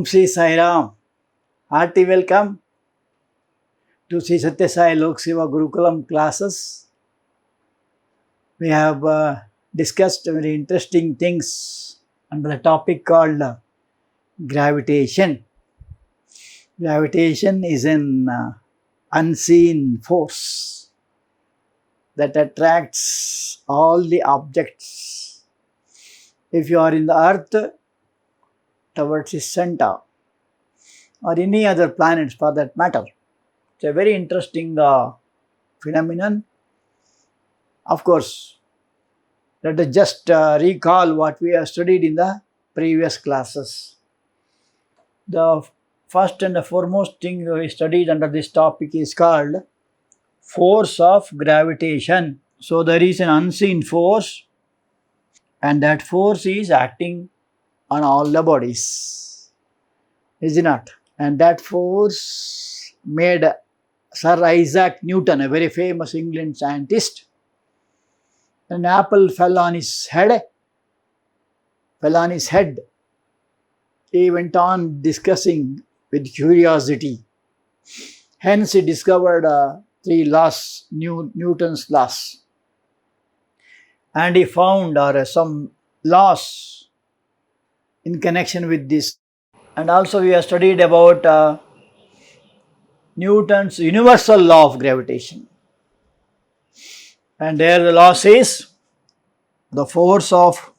Om Shri Sai Ram. Hearty welcome to Sri Satya Sai Lok Seva Gurukulam classes. We have discussed very interesting things under the topic called gravitation. Gravitation is an unseen force that attracts all the objects. If you are in the earth, towards its center, or any other planets for that matter. It's a very interesting phenomenon. Of course, let us just recall what we have studied in the previous classes. The first and the foremost thing we studied under this topic is called force of gravitation. So there is an unseen force, and that force is acting on all the bodies, is it not? And that force made Sir Isaac Newton, a very famous England scientist. An apple fell on his head. He went on discussing with curiosity. Hence he discovered three laws, Newton's laws. And he found some laws in connection with this. And also we have studied about Newton's universal law of gravitation. And there the law says the force of,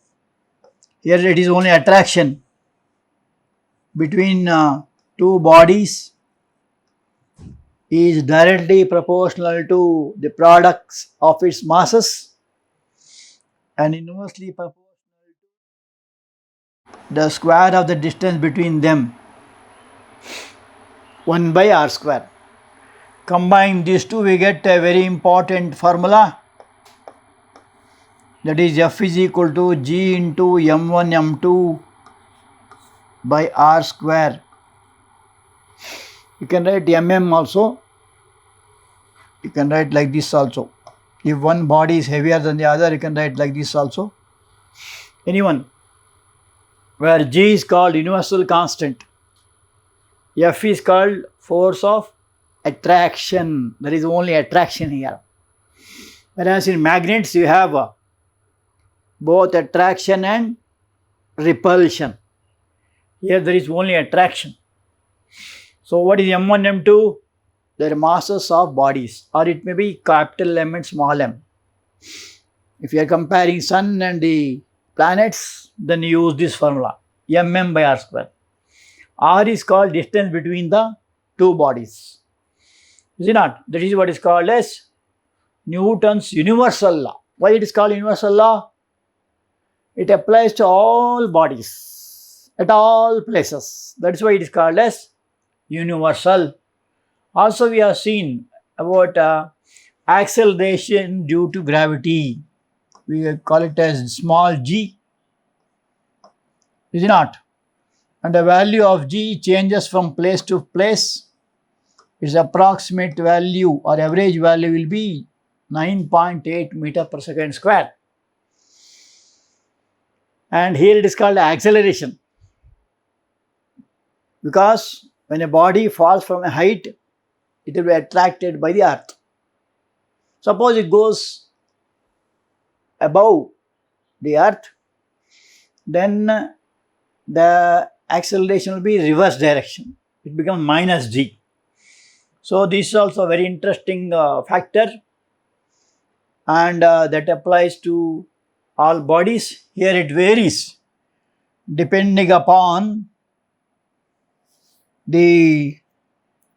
here it is only attraction between two bodies is directly proportional to the products of its masses and inversely proportional the square of the distance between them, 1 by r square. Combine these two, we get a very important formula, that is F is equal to G into m1 m2 by r square. You can write mm also, you can write like this also. If one body is heavier than the other, you can write like this also. Anyone, where G is called universal constant, F is called force of attraction. There is only attraction here. Whereas in magnets you have both attraction and repulsion. Here there is only attraction. So what is m1, m2? They are masses of bodies, or it may be capital M and small m. If you are comparing sun and the planets, then you use this formula, mm by r square. R is called distance between the two bodies. Is it not? That is what is called as Newton's universal law. Why it is called universal law? It applies to all bodies, at all places. That is why it is called as universal. Also we have seen about acceleration due to gravity. We call it as small g, is it not? And the value of g changes from place to place. Its approximate value or average value will be 9.8 meter per second square. And here it is called acceleration, because when a body falls from a height, it will be attracted by the earth. Suppose it goes above the earth, then the acceleration will be reverse direction. It becomes minus g. So this is also a very interesting factor, and that applies to all bodies. Here it varies depending upon the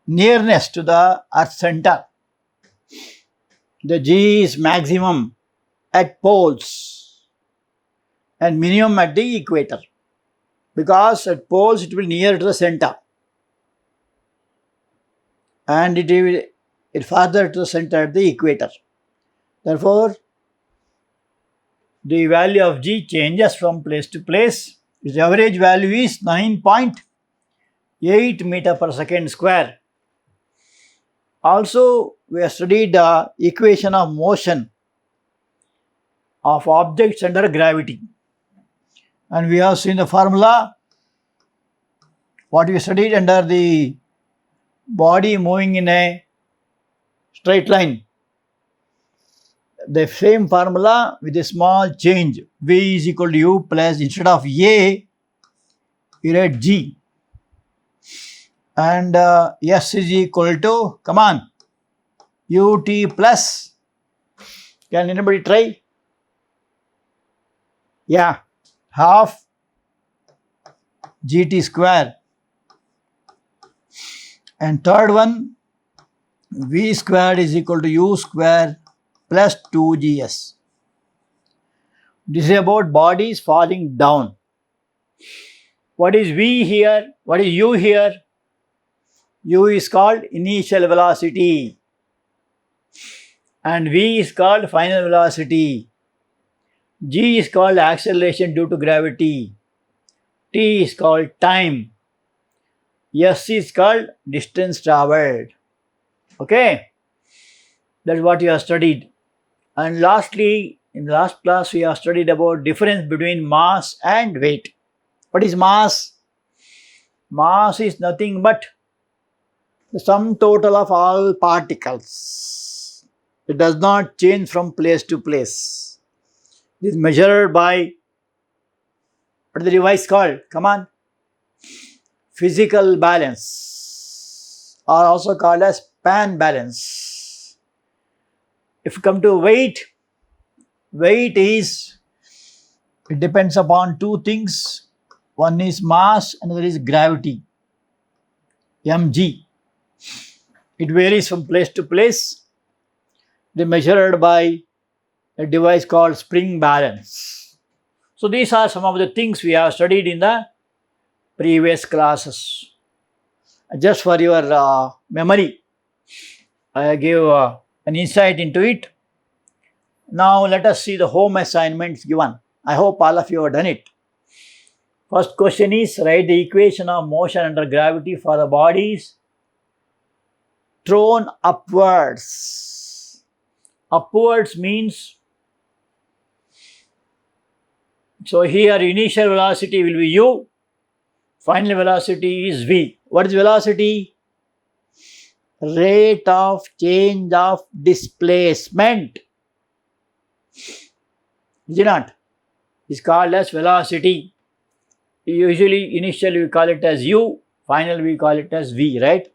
nearness to the earth center. The g is maximum at poles and minimum at the equator, because at poles it will be near to the center and it will further to the center at the equator. Therefore, the value of g changes from place to place. Its average value is 9.8 meter per second square. Also, we have studied the equation of motion of objects under gravity, and we have seen the formula what we studied under the body moving in a straight line. The same formula with a small change. V is equal to U plus, instead of A, you write G. And S is equal to, come on, UT plus, can anybody try? Yeah, half GT square. And third one, V squared is equal to U square plus 2GS. This is about bodies falling down. What is V here? What is U here? U is called initial velocity and V is called final velocity. G is called acceleration due to gravity. T is called time. S is called distance traveled. Okay, that's what you have studied. And lastly, in the last class we have studied about difference between mass and weight. What is mass? Mass is nothing but the sum total of all particles. It does not change from place to place. It is measured by, what is the device called? Come on. Physical balance, or also called as span balance. If you come to weight, weight is, it depends upon two things. One is mass, another is gravity, mg. It varies from place to place. They are measured by a device called spring balance. So these are some of the things we have studied in the previous classes. Just for your memory, I gave an insight into it. Now let us see the home assignments given. I hope all of you have done it. First question is, write the equation of motion under gravity for the bodies thrown upwards. Upwards means, so here initial velocity will be U, final velocity is V. What is velocity? Rate of change of displacement. Is it not? It's called as velocity. Usually initially we call it as U, final we call it as V, right?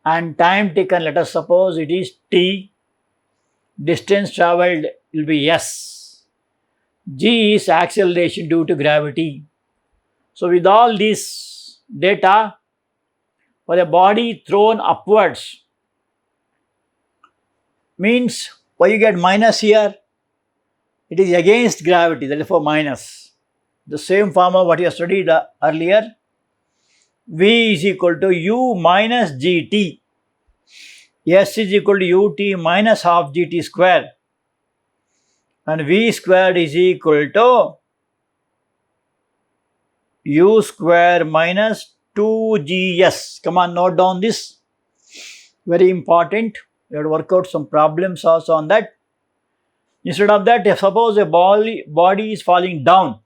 And time taken, let us suppose it is T, distance travelled will be S. G is acceleration due to gravity. So with all this data, for a body thrown upwards, means why you get minus here? It is against gravity, therefore minus. The same formula what you studied earlier. V is equal to U minus GT. S is equal to UT minus half GT square. And V squared is equal to U square minus 2GS. Come on, note down this. Very important. You have to work out some problems also on that. Instead of that, if suppose a body is falling down,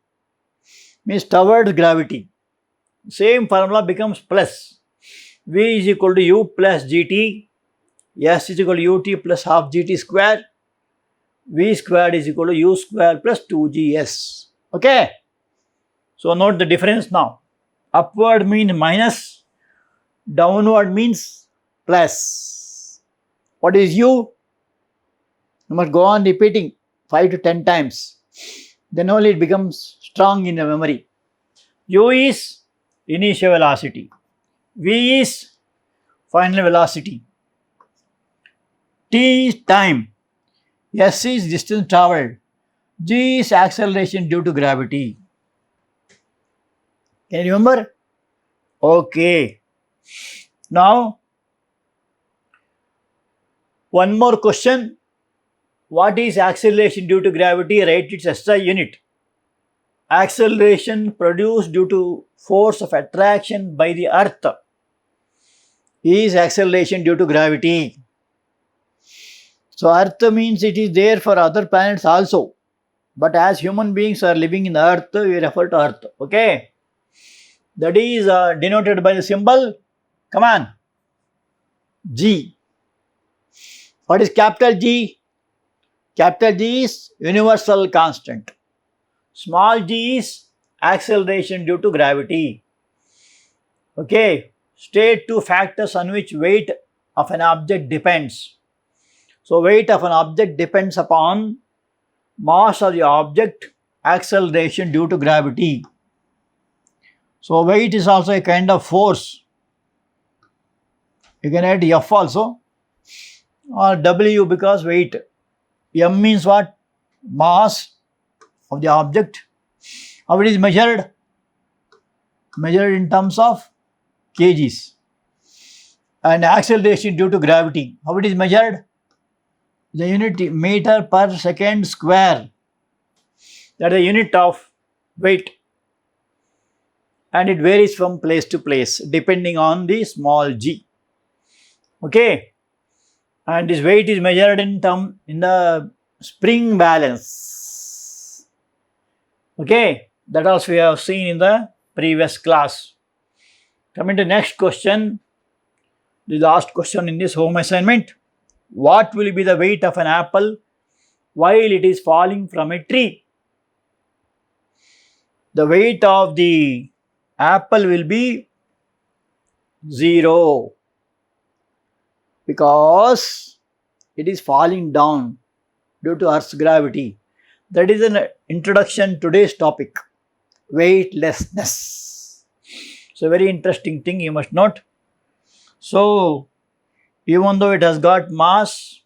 means towards gravity, same formula becomes plus. V is equal to U plus GT. S is equal to UT plus half GT square. V squared is equal to U square plus 2GS. Okay. So note the difference now. Upward means minus, downward means plus. What is U? You must go on repeating 5 to 10 times. Then only it becomes strong in the memory. U is initial velocity. V is final velocity. T is time. S is distance travelled. G is acceleration due to gravity. Can you remember? Okay. Now, one more question. What is acceleration due to gravity? Write its SI unit. Acceleration produced due to force of attraction by the earth is acceleration due to gravity. So earth means it is there for other planets also. But as human beings are living in the earth, we refer to earth. Okay. that is denoted by the symbol, come on, G. What is capital G? Capital G is universal constant. Small g is acceleration due to gravity. Okay, state two factors on which weight of an object depends. So, weight of an object depends upon mass of the object, acceleration due to gravity. So, weight is also a kind of force. You can add F also or W because weight. M means what? Mass of the object. How it is measured? Measured in terms of kgs. And acceleration due to gravity. How it is measured? The unit meter per second square. That is the unit of weight. And it varies from place to place depending on the small g. Okay. And this weight is measured in the spring balance. Okay. That also we have seen in the previous class. Coming to next question. The last question in this home assignment. What will be the weight of an apple while it is falling from a tree? The weight of the apple will be 0 because it is falling down due to Earth's gravity. That is an introduction to today's topic, weightlessness. So, very interesting thing you must note. So, even though it has got mass,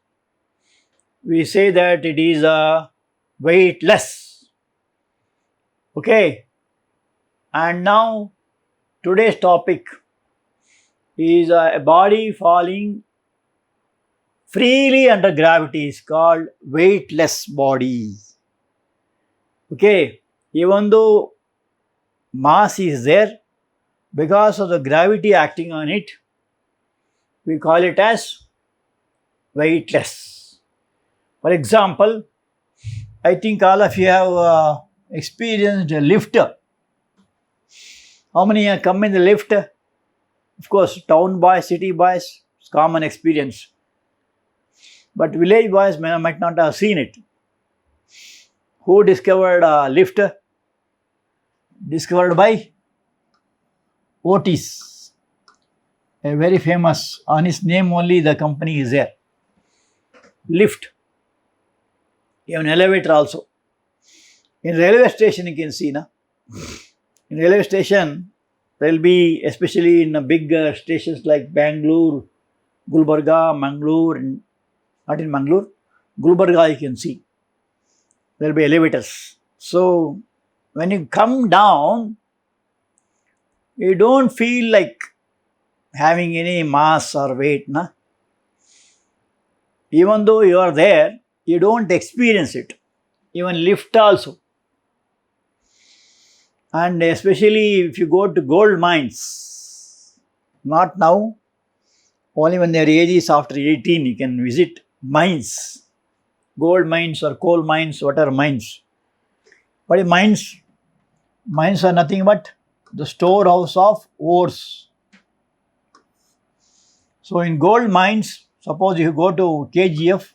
we say that it is weightless. Okay. And now, today's topic is a body falling freely under gravity is called weightless body. Okay. Even though mass is there, because of the gravity acting on it, we call it as weightless. For example, I think all of you have experienced a lift. How many have come in the lift? Of course, town boys, city boys, it's common experience. But village boys might not have seen it. Who discovered lift? Discovered by Otis, a very famous, on his name only the company is there. Lift. Even elevator also. In railway station you can see, na? In railway station, there will be, especially in big stations like Bangalore, Gulbarga, Mangalore, not in Mangalore, Gulbarga you can see. There will be elevators. So, when you come down, you don't feel like having any mass or weight. Na? Even though you are there, you don't experience it. Even lift also. And especially if you go to gold mines, not now, only when their age is after 18, you can visit mines, gold mines or coal mines, whatever mines. But mines are nothing but the storehouse of ores. So in gold mines, suppose you go to KGF,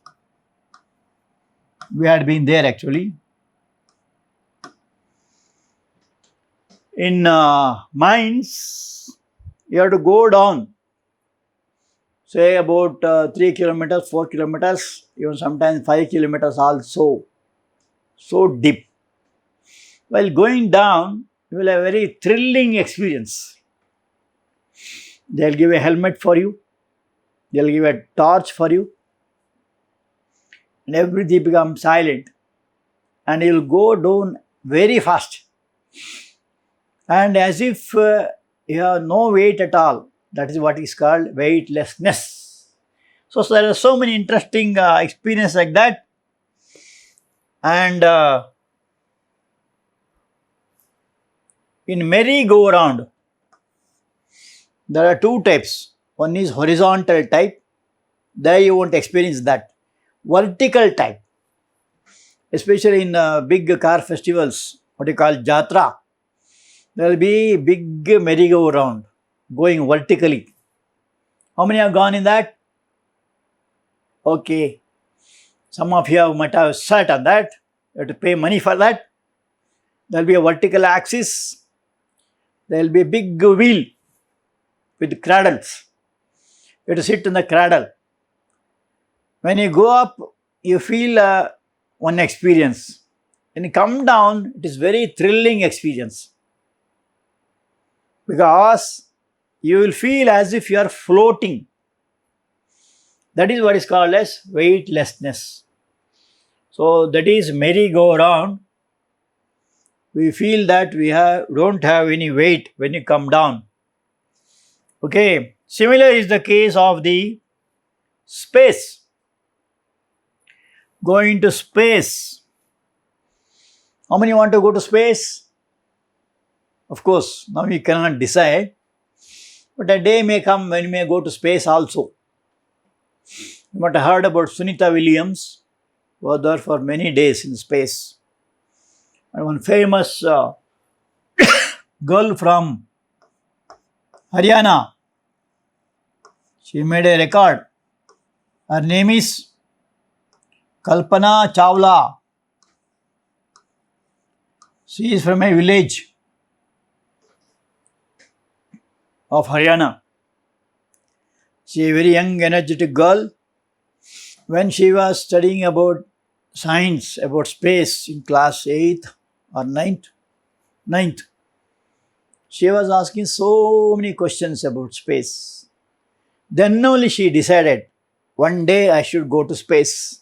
we had been there actually. In mines, you have to go down, say about 3 kilometers, 4 kilometers, even sometimes 5 kilometers also, so deep. While going down, you will have a very thrilling experience. They will give a helmet for you, they will give a torch for you, and everything becomes silent, and you will go down very fast. And as if you have no weight at all. That is what is called weightlessness. So there are so many interesting experiences like that. And in merry-go-round, there are two types. One is horizontal type. There you won't experience that. Vertical type, especially in big car festivals, what you call Jatra. there will be big merry-go-round going vertically. How many have gone in that? Okay. Some of you might have sat on that. You have to pay money for that. There will be a vertical axis. There will be a big wheel with cradles. You have to sit in the cradle. When you go up, you feel one experience. When you come down, it is very thrilling experience. Because you will feel as if you are floating. That is what is called as weightlessness. So that is merry-go-round. We feel that we don't have any weight when you come down. Okay. Similar is the case of the space. Going to space. How many want to go to space? Of course, now we cannot decide. But a day may come when we may go to space also. You might have heard about Sunita Williams, who was there for many days in space. And one famous girl from Haryana, she made a record. Her name is Kalpana Chawla. She is from a village of Haryana. She is a very young, energetic girl. When she was studying about science, about space in class 8th or 9th, she was asking so many questions about space. Then only she decided, one day I should go to space.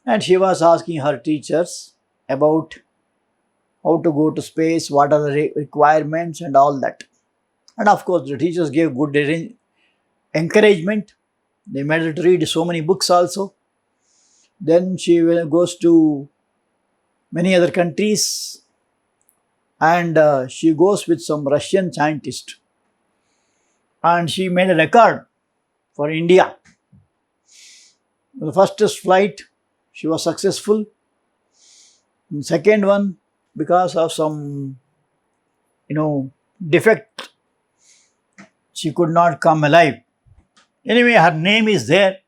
And she was asking her teachers about how to go to space, what are the requirements and all that. And of course, the teachers gave good encouragement. They made her to read so many books also. Then she goes to many other countries and she goes with some Russian scientist. And she made a record for India. The first flight, she was successful. The second one, because of some, defect, she could not come alive. Anyway, her name is there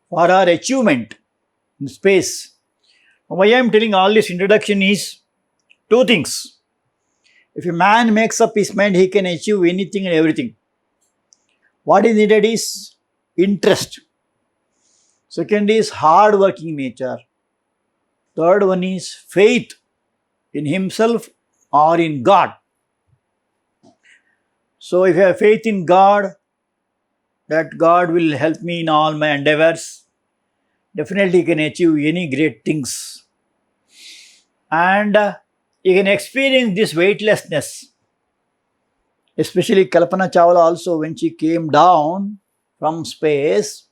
for her achievement in space. Why I am telling all this introduction is two things. If a man makes up his mind, he can achieve anything and everything. What is needed is interest. Second is hard working nature. Third one is faith in himself or in God. So if you have faith in God, that God will help me in all my endeavors, definitely can achieve any great things. And you can experience this weightlessness. Especially Kalpana Chawla also, when she came down from space,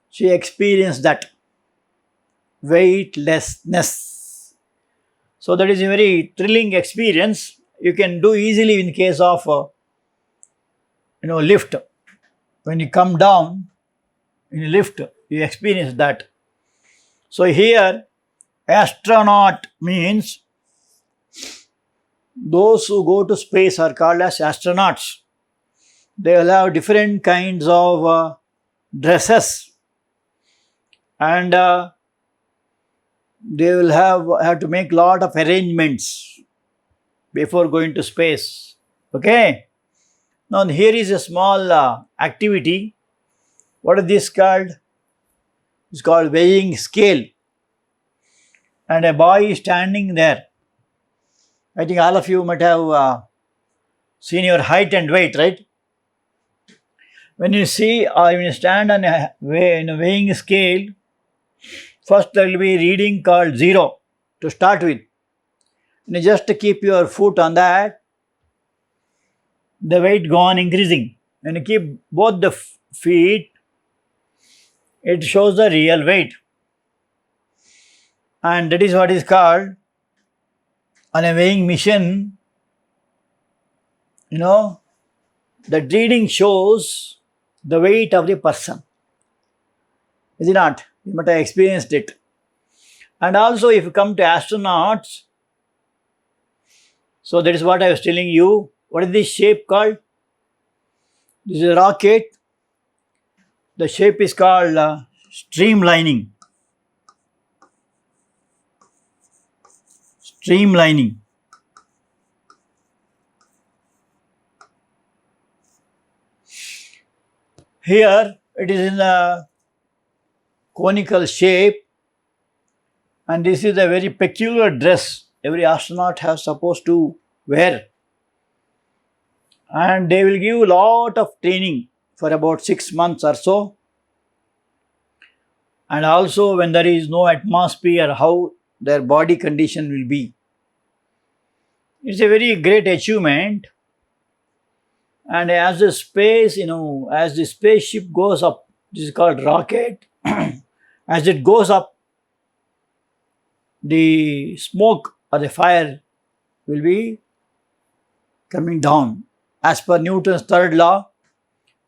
she experienced that weightlessness. So that is a very thrilling experience. You can do easily in case of lift. When you come down in a lift, you experience that. So here, astronaut means those who go to space are called as astronauts. They will have different kinds of dresses, and they will have to make lot of arrangements before going to space. Okay. Now here is a small activity. What is this called? It's called weighing scale. And a boy is standing there. I think all of you might have seen your height and weight, right? When you see or when you stand on a weighing scale, first there will be a reading called 0 to start with. And you just keep your foot on that, the weight go on increasing. When you keep both the feet, it shows the real weight. And that is what is called, on a weighing machine, the reading shows the weight of the person. Is it not? You might have experienced it. And also if you come to astronauts, So that is what I was telling you. What is this shape called? This is a rocket. The shape is called streamlining. Streamlining. Here it is in a conical shape, and this is a very peculiar dress every astronaut has supposed to wear, and they will give a lot of training for about 6 months or so, and also when there is no atmosphere, how their body condition will be. It's a very great achievement. And as the space, as the spaceship goes up, this is called rocket, as it goes up, the smoke or the fire will be coming down. As per Newton's third law,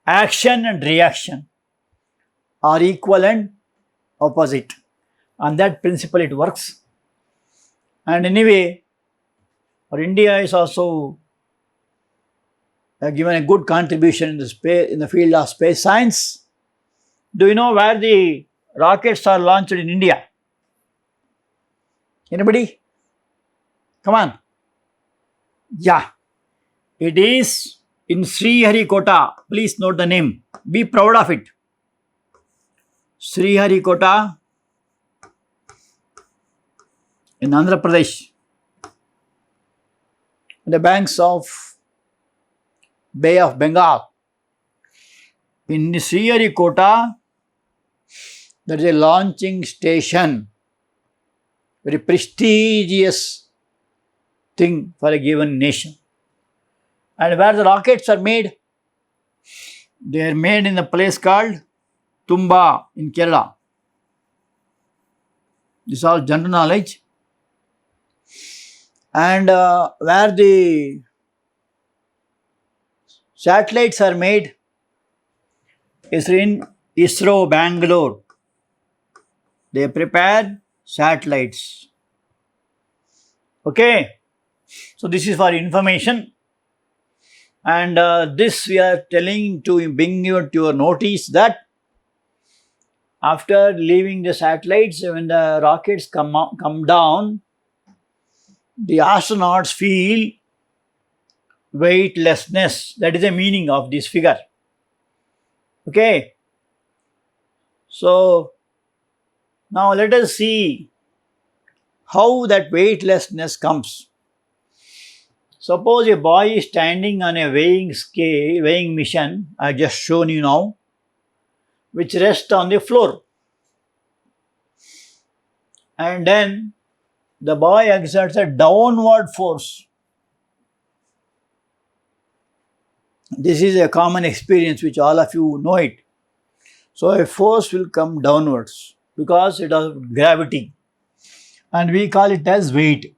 action and reaction are equal and opposite. On that principle it works. And anyway, our India is also given a good contribution in the field of space science. Do you know where the rockets are launched in India? Anybody? Come on. Yeah. It is in Sriharikota. Please note the name. Be proud of it. Sriharikota in Andhra Pradesh. On the banks of Bay of Bengal. In Sriharikota, there is a launching station. Very prestigious thing for a given nation. And where the rockets are made, they are made in a place called Tumba in Kerala. This is all general knowledge. And where the satellites are made is in ISRO Bangalore. They prepare satellites. Okay. So this is for information. And this we are telling to bring you to your notice that after leaving the satellites, when the rockets come down, the astronauts feel weightlessness. That is the meaning of this figure. Okay. So now let us see how that weightlessness comes. Suppose a boy is standing on a weighing machine, I just shown you now, which rests on the floor. And then the boy exerts a downward force. This is a common experience which all of you know it. So a force will come downwards because it has gravity, and we call it as weight.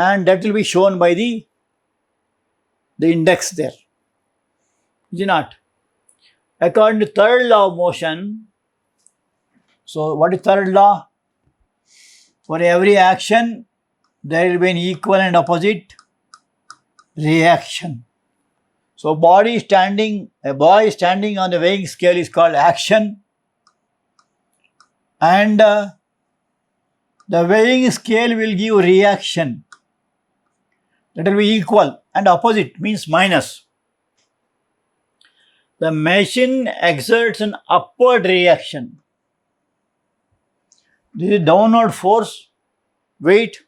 And that will be shown by the index there. Is it not? According to third law of motion, so what is third law? For every action, there will be an equal and opposite reaction. So a boy standing on the weighing scale is called action, and the weighing scale will give reaction. That will be equal, and opposite means minus. The machine exerts an upward reaction. This is downward force, weight,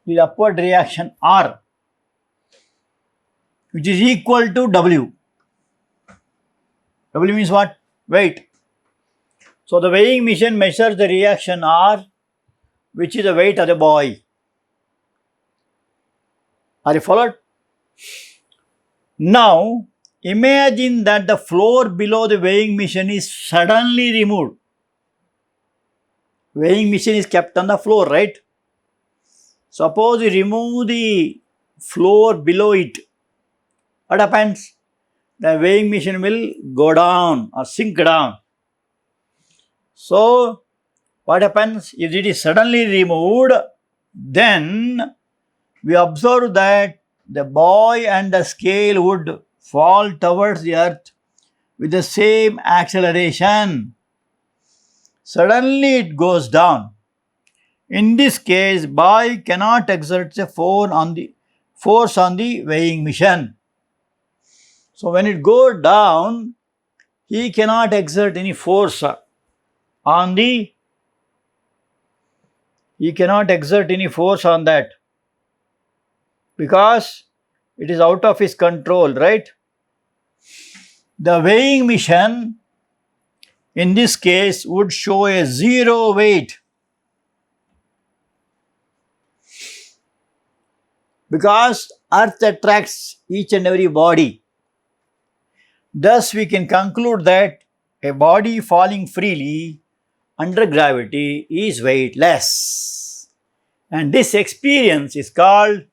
the upward reaction R, which is equal to W. W means what? Weight. So the weighing machine measures the reaction R, which is the weight of the boy. Are you followed? Now, imagine that the floor below the weighing machine is suddenly removed. Weighing machine is kept on the floor, right? Suppose you remove the floor below it. What happens? The weighing machine will go down or sink down. So, what happens? If it is suddenly removed, then we observe that the boy and the scale would fall towards the earth with the same acceleration. Suddenly it goes down. In this case, boy cannot exert the force on the weighing machine. So when it goes down, he cannot exert any force on the that because it is out of his control, right? The weighing machine in this case would show a zero weight because earth attracts each and every body. Thus we can conclude that a body falling freely under gravity is weightless, and this experience is called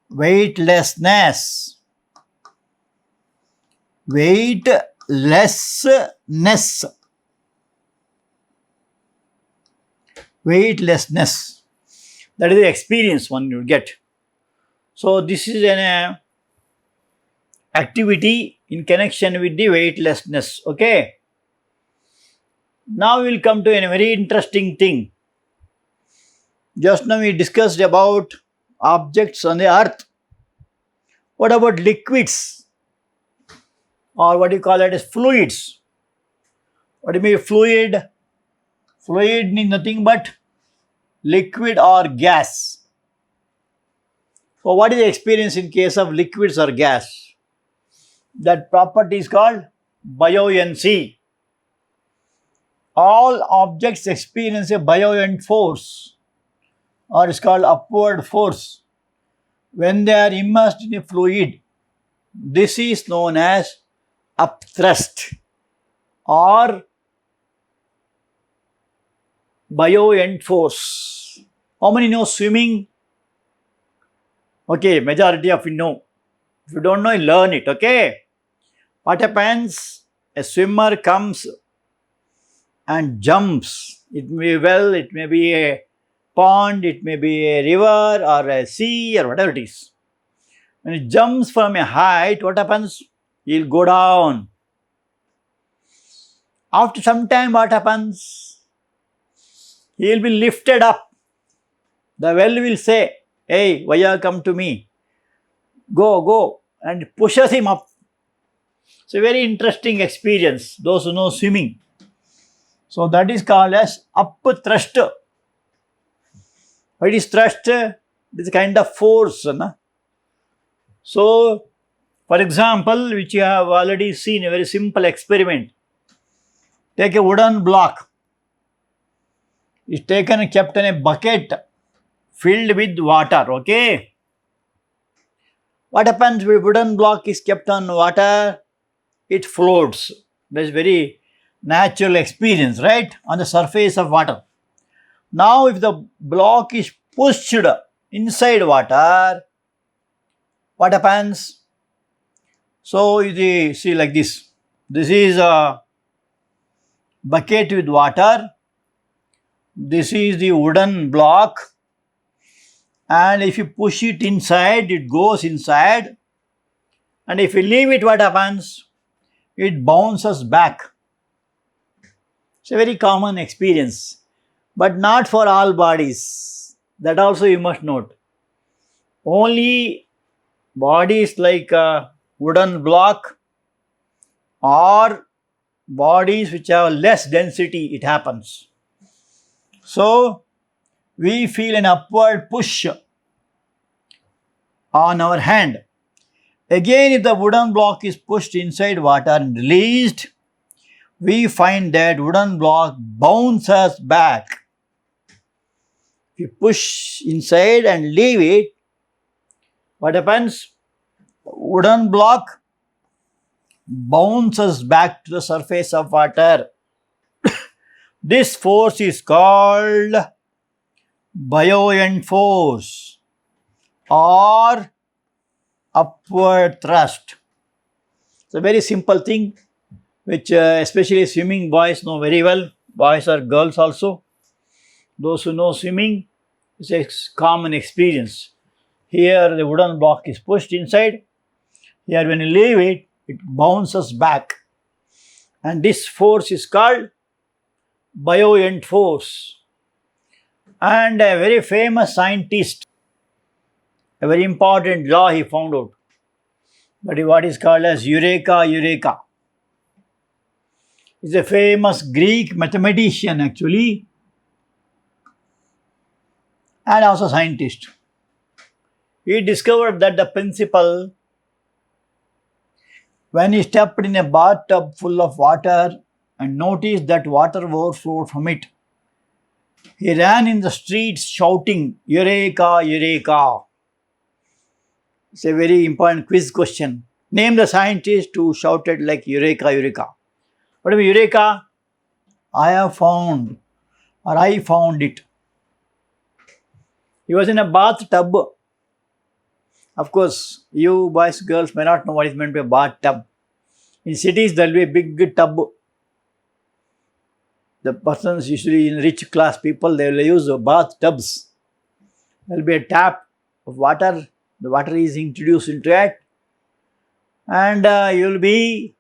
weightlessness. Weightlessness. Weightlessness. That is the experience one will get. So this is an activity in connection with the weightlessness. Okay. Now we will come to a very interesting thing. Just now we discussed about objects on the earth. What about liquids? Or what do you call it as fluids? What do you mean fluid? Fluid means nothing but liquid or gas. So what is the experience in case of liquids or gas? That property is called buoyancy. All objects experience a buoyant force, or it's called upward force, when they are immersed in a fluid. This is known as upthrust or buoyant force. How many know swimming? Okay, majority of you know. If you don't know, learn it, okay? What happens? A swimmer comes and jumps. It may be well, it may be a pond, it may be a river or a sea or whatever it is. When it jumps from a height, what happens? He'll go down. After some time, what happens? He'll be lifted up. The well will say, hey, why you come to me? Go, go, and pushes him up. It's a very interesting experience, those who know swimming. So that is called as up thrust. What is thrust? It is a kind of force. Na? So, for example, which you have already seen, a very simple experiment. Take a wooden block. It's taken and kept in a bucket filled with water, okay? What happens when wooden block is kept on water? It floats. That's very natural experience, right? On the surface of water. Now, if the block is pushed inside water, what happens? So, you see like this. This is a bucket with water. This is the wooden block. And if you push it inside, it goes inside. And if you leave it, what happens? It bounces back. It's a very common experience, but not for all bodies. That also you must note. Only bodies like a wooden block or bodies which have less density, it happens. So, we feel an upward push on our hand. Again, if the wooden block is pushed inside water and released, we find that wooden block bounces back. If you push inside and leave it, what happens? Wooden block bounces back to the surface of water. This force is called buoyant force or upward thrust. It's a very simple thing which especially swimming boys know very well. Boys or girls also. Those who know swimming, it's a common experience. Here the wooden block is pushed inside. Here when you leave it, it bounces back. And this force is called buoyant force. And a very famous scientist, a very important law he found out. That is what is called as Eureka. He's a famous Greek mathematician actually, and also scientist. He discovered that the principle, when he stepped in a bathtub full of water and noticed that water overflowed from it, he ran in the streets shouting, Eureka, Eureka. It's a very important quiz question. Name the scientist who shouted like Eureka, Eureka. What do you mean, Eureka? I have found, or I found it. He was in a bathtub. Of course, you boys, girls may not know what is meant by a bathtub. In cities, there will be a big tub. The persons usually in rich class people, they will use bathtubs. There will be a tap of water. The water is introduced into it. And you will be,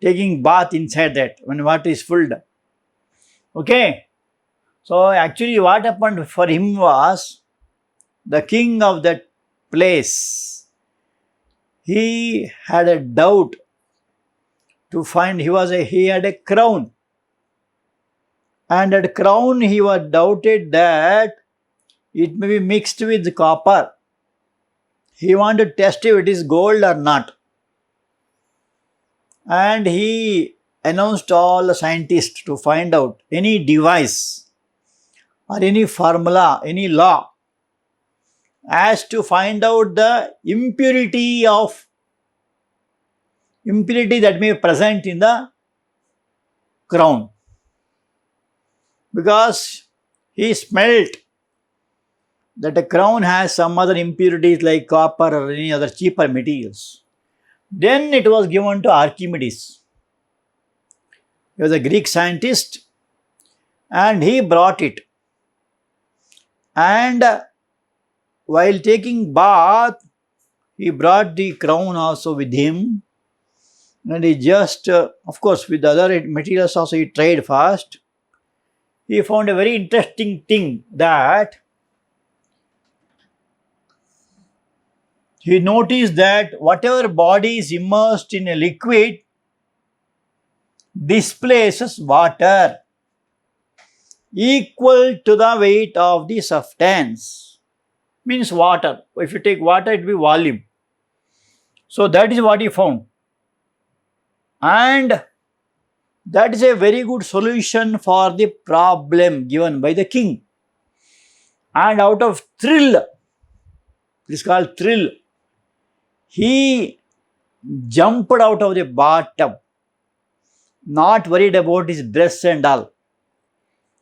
taking bath inside that when water is filled. Okay. So actually what happened for him was, the king of that place, he had a doubt to find, he had a crown. And that crown he was doubted that it may be mixed with copper. He wanted to test if it is gold or not. And he announced all the scientists to find out any device or any formula, any law, as to find out the impurity that may be present in the crown. Because he smelt that the crown has some other impurities like copper or any other cheaper materials. Then it was given to Archimedes. He was a Greek scientist and he brought it. And while taking bath, he brought the crown also with him. And he just, of course, with the other materials also he tried first. He found a very interesting thing, that he noticed that whatever body is immersed in a liquid displaces water equal to the weight of the substance. Means water. If you take water, it will be volume. So that is what he found. And that is a very good solution for the problem given by the king. And out of thrill, it is called thrill, he jumped out of the bathtub, not worried about his breasts and all,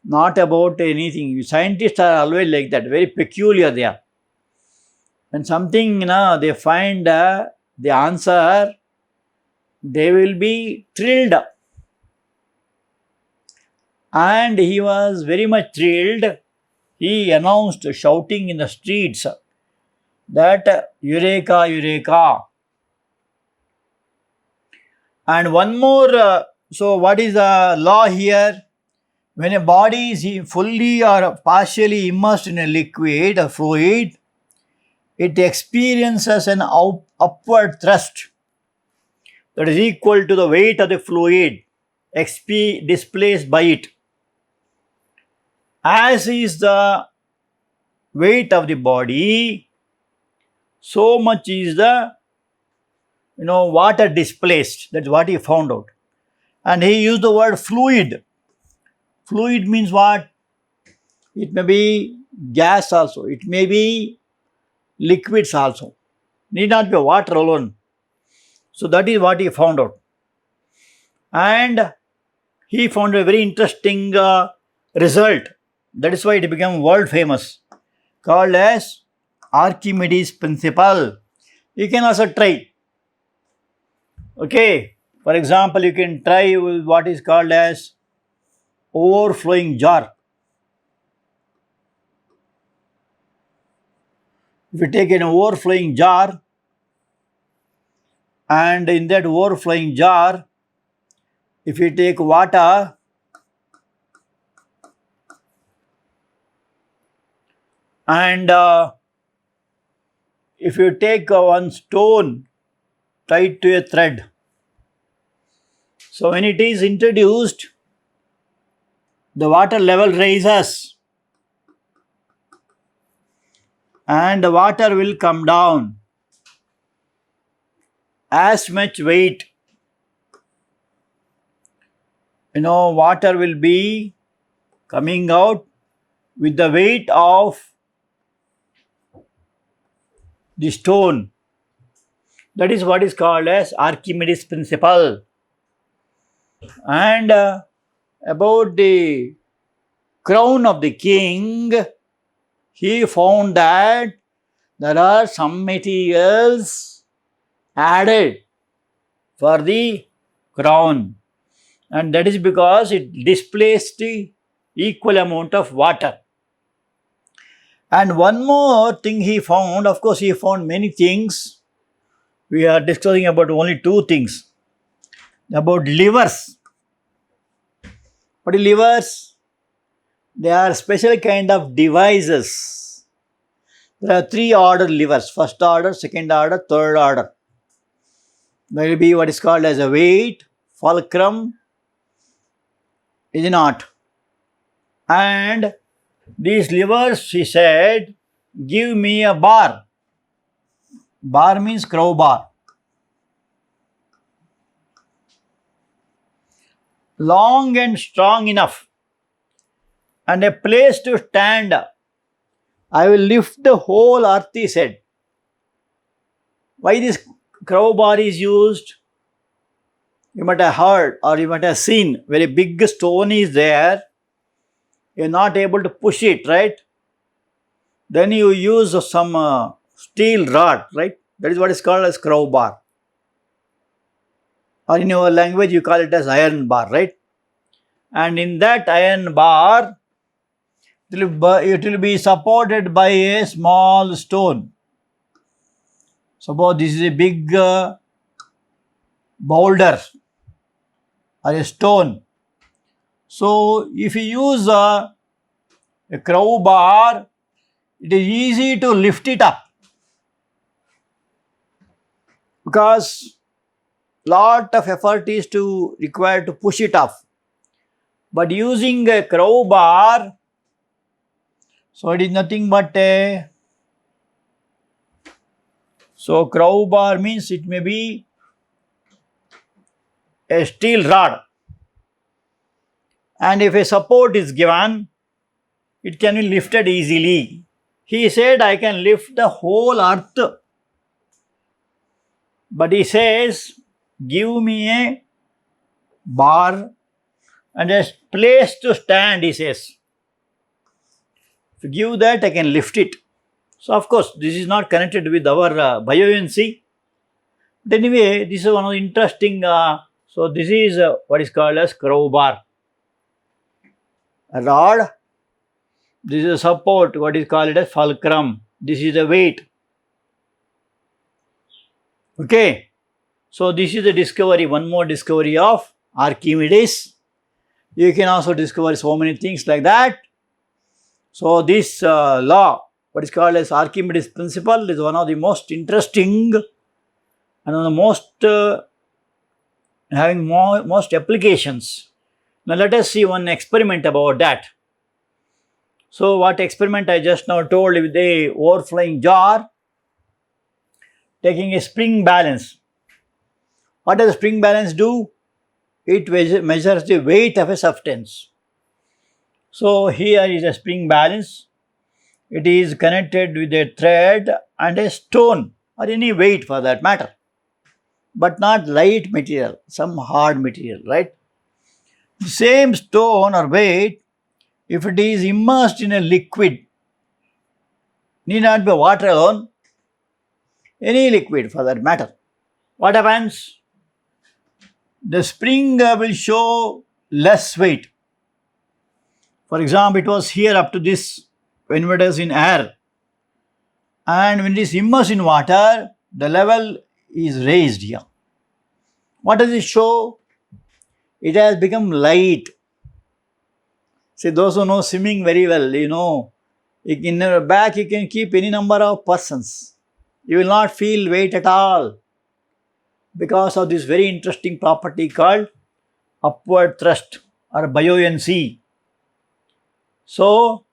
not about anything. Scientists are always like that, very peculiar they are. When something, they find the answer, they will be thrilled. And he was very much thrilled. He announced, shouting in the streets, that Eureka, Eureka. And one more, so what is the law here? When a body is fully or partially immersed in a liquid or fluid, it experiences an upward thrust that is equal to the weight of the fluid displaced by it. As is the weight of the body, so much is the water displaced. That's what he found out. And he used the word fluid. Fluid means what? It may be gas also. It may be liquids also. Need not be water alone. So that is what he found out. And he found a very interesting result. That is why it became world famous, called as Archimedes principle. You can also try. Okay. For example, you can try with what is called as overflowing jar. If you take an overflowing jar, and in that overflowing jar, if you take water, and if you take one stone tied to a thread, so when it is introduced, the water level rises and the water will come down as much weight. Water will be coming out with the weight of the stone. That is what is called as Archimedes principle. And about the crown of the king, he found that there are some materials added for the crown, and that is because it displaced the equal amount of water. And one more thing he found, of course, he found many things. We are discussing about only two things. About livers. What are livers? They are special kind of devices. There are three order livers: first order, second order, third order. There will be what is called as a weight, fulcrum, is not. And these livers, he said, give me a bar. Bar means crowbar. Long and strong enough, and a place to stand. I will lift the whole earth, he said. Why this crowbar is used? You might have heard or you might have seen, very big stone is there. You are not able to push it, right? Then you use some steel rod, right? That is what is called as crowbar. Or in your language, you call it as iron bar, right? And in that iron bar, it will be supported by a small stone. Suppose this is a big boulder or a stone. So, if you use a crowbar, it is easy to lift it up, because lot of effort is required to push it off. But using a crowbar, so it is nothing but a, so crowbar means it may be a steel rod, and if a support is given, it can be lifted easily. He said, I can lift the whole earth. But he says, give me a bar and a place to stand, he says. If you give that, I can lift it. So, of course, this is not connected with our buoyancy. But anyway, this is one of the interesting, so this is what is called as crowbar. A rod, this is a support, what is called as fulcrum. This is the weight. Okay. So, this is the discovery, one more discovery of Archimedes. You can also discover so many things like that. So, this law, what is called as Archimedes principle, is one of the most interesting and one of the most having most applications. Now, let us see one experiment about that. So, what experiment I just now told with the overflowing jar, taking a spring balance. What does a spring balance do? It measures the weight of a substance. So, here is a spring balance. It is connected with a thread and a stone or any weight for that matter, but not light material, some hard material, right? The same stone or weight, if it is immersed in a liquid, need not be water alone, any liquid for that matter, what happens? The spring will show less weight. For example, it was here up to this when it was in air. And when it is immersed in water, the level is raised here. What does it show? It has become light. See, those who know swimming very well, in your back you can keep any number of persons. You will not feel weight at all because of this very interesting property called upward thrust or buoyancy. So,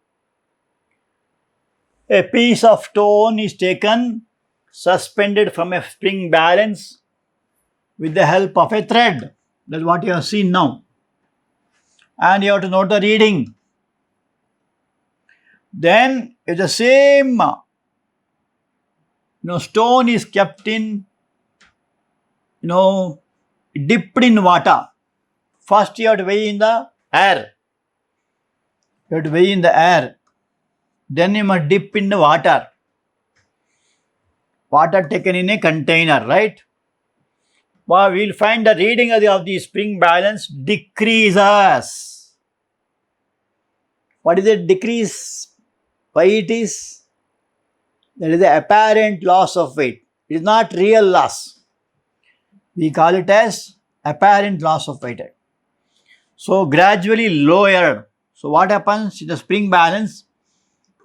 a piece of stone is taken, suspended from a spring balance with the help of a thread. That's what you have seen now. And you have to note the reading. Then, if the same stone is kept in, dipped in water, first you have to weigh in the air. You have to weigh in the air. Then you must dip in the water. Water taken in a container, right? Well, we will find the reading of the spring balance decreases. What is it decrease? Why it is? There is the apparent loss of weight. It is not real loss. We call it as apparent loss of weight. So gradually lowered. So what happens in the spring balance?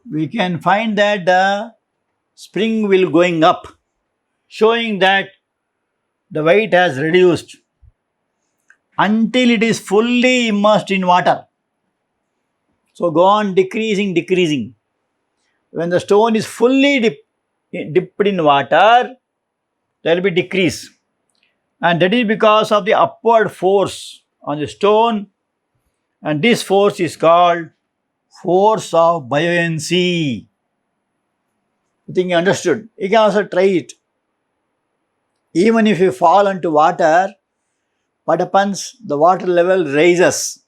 We can find that the spring will going up, showing that the weight has reduced until it is fully immersed in water. So go on decreasing. When the stone is fully dipped in water, there will be decrease. And that is because of the upward force on the stone, and this force is called force of buoyancy. I think you understood. You can also try it. Even if you fall into water, what happens? The water level rises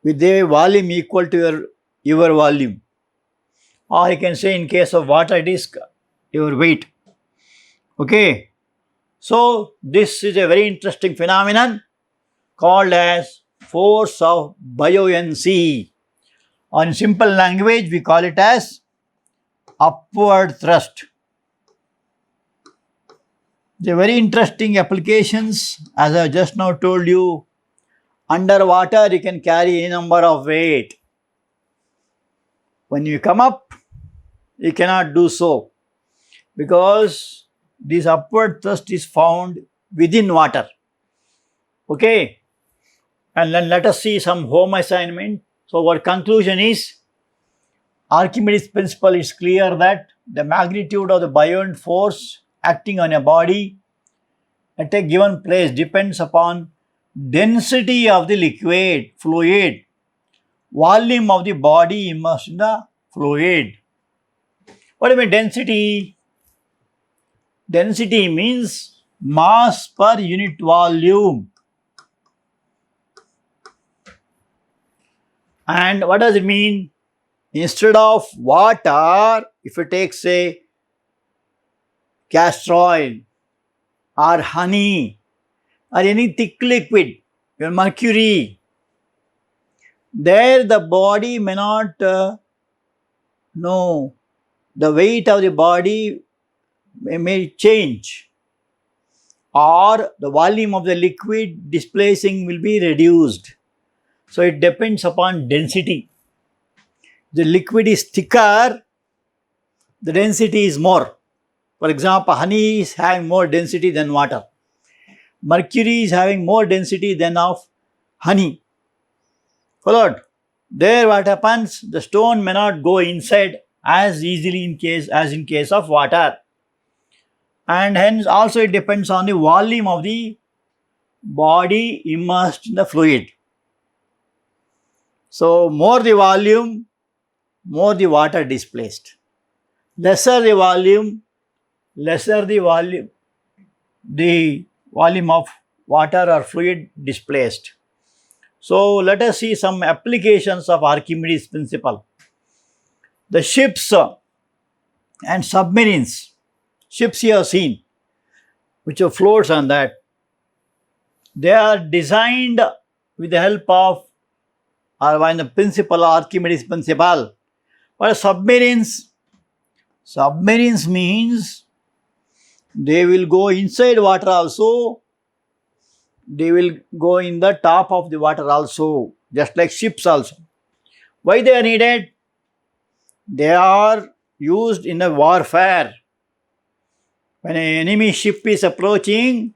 with a volume equal to your volume. Or you can say in case of water, it is your weight. Okay. So, this is a very interesting phenomenon called as force of buoyancy. Or in simple language, we call it as upward thrust. The very interesting applications, as I just now told you, underwater you can carry any number of weight. When you come up, you cannot do so because this upward thrust is found within water. Okay? And then let us see some home assignment. So our conclusion is, Archimedes' principle is clear that the magnitude of the buoyant force acting on a body at a given place depends upon density of the liquid, fluid, volume of the body immersed in the fluid. What do you mean density? Density means mass per unit volume. And what does it mean? Instead of water, if you take say castor oil or honey or any thick liquid, your mercury, there the body may not know, the weight of the body may change, or the volume of the liquid displacing will be reduced. So it depends upon density. The liquid is thicker, the density is more. For example, honey is having more density than water. Mercury is having more density than of honey. Followed? There what happens? The stone may not go inside as easily in case of water. And hence also it depends on the volume of the body immersed in the fluid. So more the volume, more the water displaced. Lesser the volume, lesser the volume of water or fluid displaced. So let us see some applications of Archimedes' principle. The ships and submarines, ships you have seen, which are floats on that, they are designed with the help of or by the principle Archimedes' principle. But submarines, Submarines means they will go inside water also. They will go in the top of the water also, just like ships also. Why they are needed? They are used in a warfare. When an enemy ship is approaching,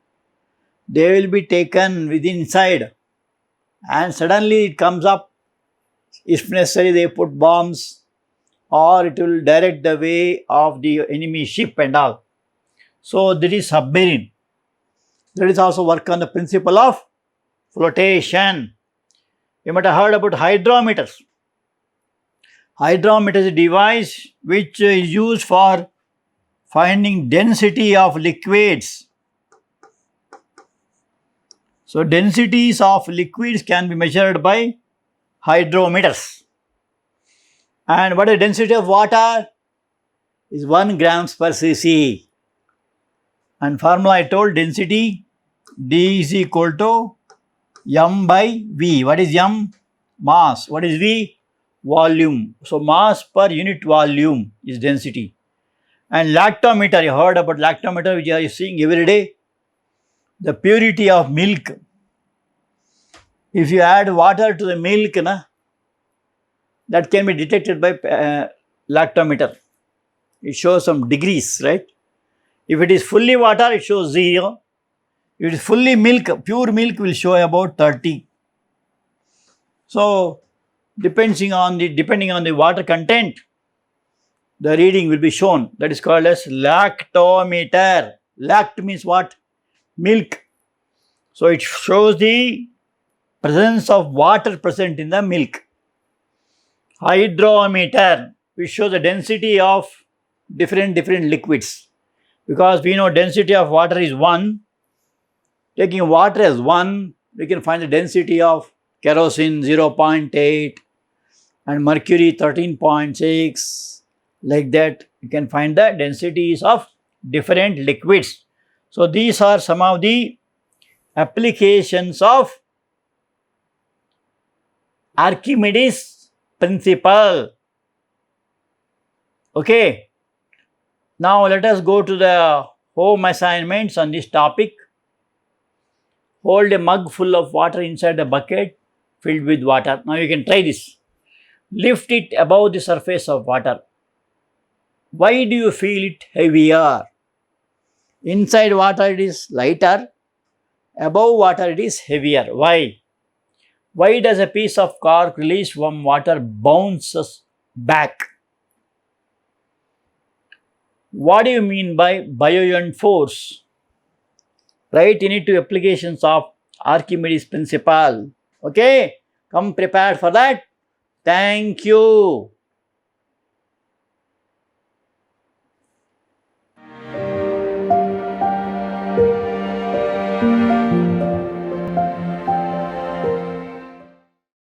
they will be taken within inside, and suddenly it comes up. If necessary, they put bombs, or it will direct the way of the enemy ship and all. So that is submarine. That is also work on the principle of flotation. You might have heard about hydrometers. Hydrometer is a device which is used for finding density of liquids. So densities of liquids can be measured by hydrometers. And what is the density of water? Is 1 grams per cc. And formula I told, density D is equal to m by V. What is m? Mass. What is V? Volume. So mass per unit volume is density. And lactometer, you heard about lactometer, which you are seeing every day. The purity of milk. If you add water to the milk, that can be detected by lactometer. It shows some degrees, right? If it is fully water, it shows 0. If it is fully milk, pure milk will show about 30. So, depending on the water content, the reading will be shown. That is called as lactometer. Lact means what? Milk. So, it shows the presence of water present in the milk. Hydrometer, which shows the density of different liquids. Because we know density of water is 1. Taking water as 1, we can find the density of kerosene 0.8 and mercury 13.6. Like that, you can find the densities of different liquids. So these are some of the applications of Archimedes principle. Okay. Now let us go to the home assignments on this topic. Hold a mug full of water inside a bucket filled with water. Now you can try this. Lift it above the surface of water. Why do you feel it heavier? Inside water it is lighter. Above water it is heavier. Why? Why does a piece of cork released from water bounces back? What do you mean by buoyant force? Write in it to applications of Archimedes principle. Okay? Come prepared for that. Thank you.